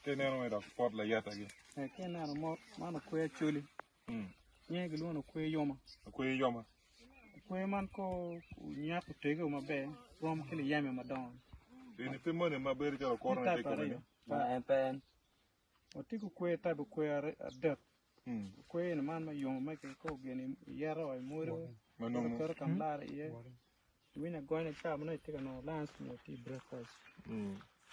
tenero da pot la yata gi. Kenaro mo man Okwe Acholi. Nye giluon Okwe Yoma. Okwe Yoma. Okwe man ko nyaku tege mabe rom kili yame madon. Ini timone mabere jalo korna te komene. Pen. Otiku Okwe tabu Okwe adet. Okwe ni man ma yoma ma ko geni yaro ay muro. Manungu. Koro kamlara ye. Wina goine chama no tika no lance no ti breakfast.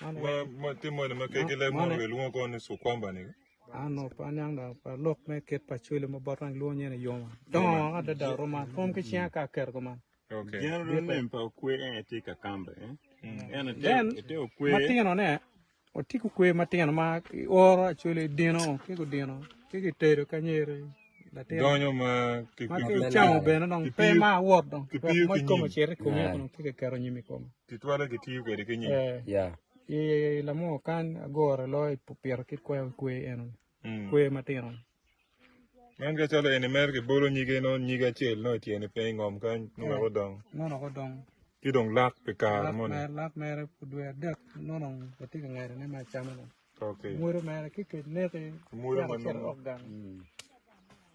Ma timone ma kekele mo luon ko ne so kwamba ni. Ano pa nyang da pa lok me ket pa chule mo barang luon nyene yoma. Don ada da roma kom ke chia ka ker ko man. Okay. General name pa Okwe tika kamba Then Okwe matino ne otiku Okwe matino ma oro chule dino ke ko dino ke tere kanyere. Donyo ma ke chamo bene non pe ma wot don. Mo ko chere ko mi ko ke kero nyimi ko. Titwala ke tiu ke ke nyi. yeah E la mo kan agora lo pupier kit Okwe eno. Okwe matino. Man ga chalo ene mer ke bolo nyige no nyiga chel no tiene pe ngom kan no go dong. No go dong. Ki dong lak pe kar mo ne. Lak mere pudwe dak no non pati ka ngere ne ma chamo no. Okay. Muro mere ke nete. Muro man no.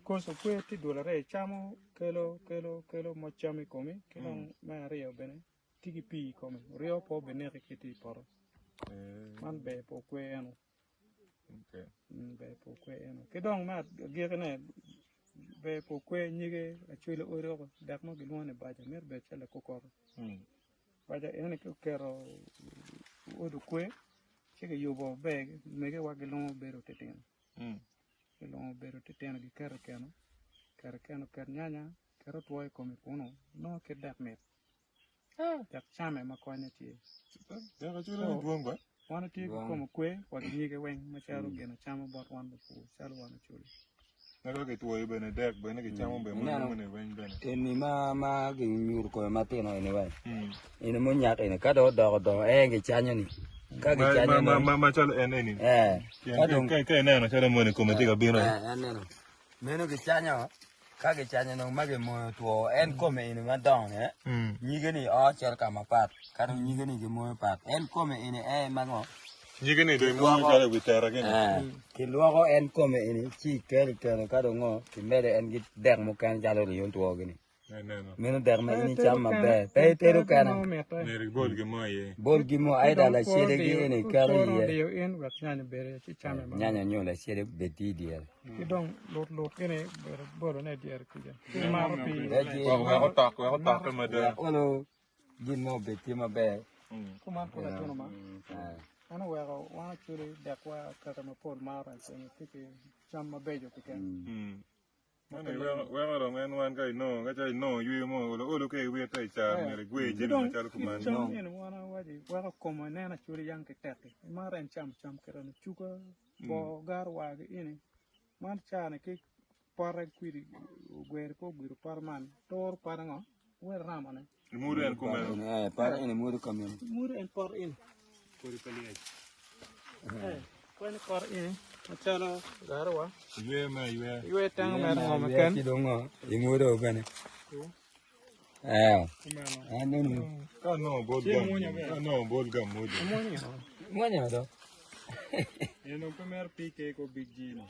Cosa Okwe ti dolare chamo kelo mo chami come kelo ma rio bene. Tigi pi come. Rio po bene ke ti poro. Man be po Okwe eno. Okay. Be po Okwe eno. Ke dong ma gere be po Okwe nyige Acholi oro dak mo gilwane baja mer be chele kokoro. Baja ene ke kero odo Okwe chege yobo be mege wagilon bero teteno. Long bero teteno gi kero keno ker nyanya kero tuoy come puno no ke dak met. Dak chame ma konya ti. Ya ga chule duong ba. Wana ti como Okwe wag nyige weng macharo gena chamo bot wan bu chalo wana chuli. Na ga ke tuoy bene dek bene ke chamo be mo ne wen bene. Eni ma gi nyur ko matino ene wai ene mo nyak ene ka do ge chanyo ni ka ge chanyo ma chalo ene ni ka do ke ne no chalo mo ne komete ga bino ene no meno ge chanyo ka ge chanyo no ma ge mo tuo en come ene ma don nyige ni o chel ka ma pat ka do nyige ni ge mo pat en come ene ma ngo nyige ni do mo chalo bitera gen ki luogo en come ene chi ker ka do ngo ki mere en gi dek mo kan chalo ri yon tuo gini meno der ma ini chama be pe teru kana ne bol ge mo ye bol gi mo ai da la shere gi ene karo ye yo en wak nyanya bere chi chame ma nyanya nyo la shere beti dia ki dong lot kene boro ne dier kuja ma pi wa tak ma de ono gi mo beti ma be kuma ko la tono ma ana wa churi dak wa kata ma pol mara se tiki chama bejo pike Mane we ro men wan kai no ga chai no yu mo lo ke we tai cha mere gwe je ni cha ku man no en wana waji wa ko mo ne na churi yang ke tete mara en cham kera na chuka bo gar wa ge ini man cha ne ke pare kwiri gwer po gwiru par man tor par ngo we ramane muru en ku men par ene muru kamen muru en par in kori kali ko en par in Achalo garwa. Yue tang mer ngom ken. Ki dongo imuro bene. Anu. Ka no bol gam mudi. Monya do. Eno primer pique ko big G no.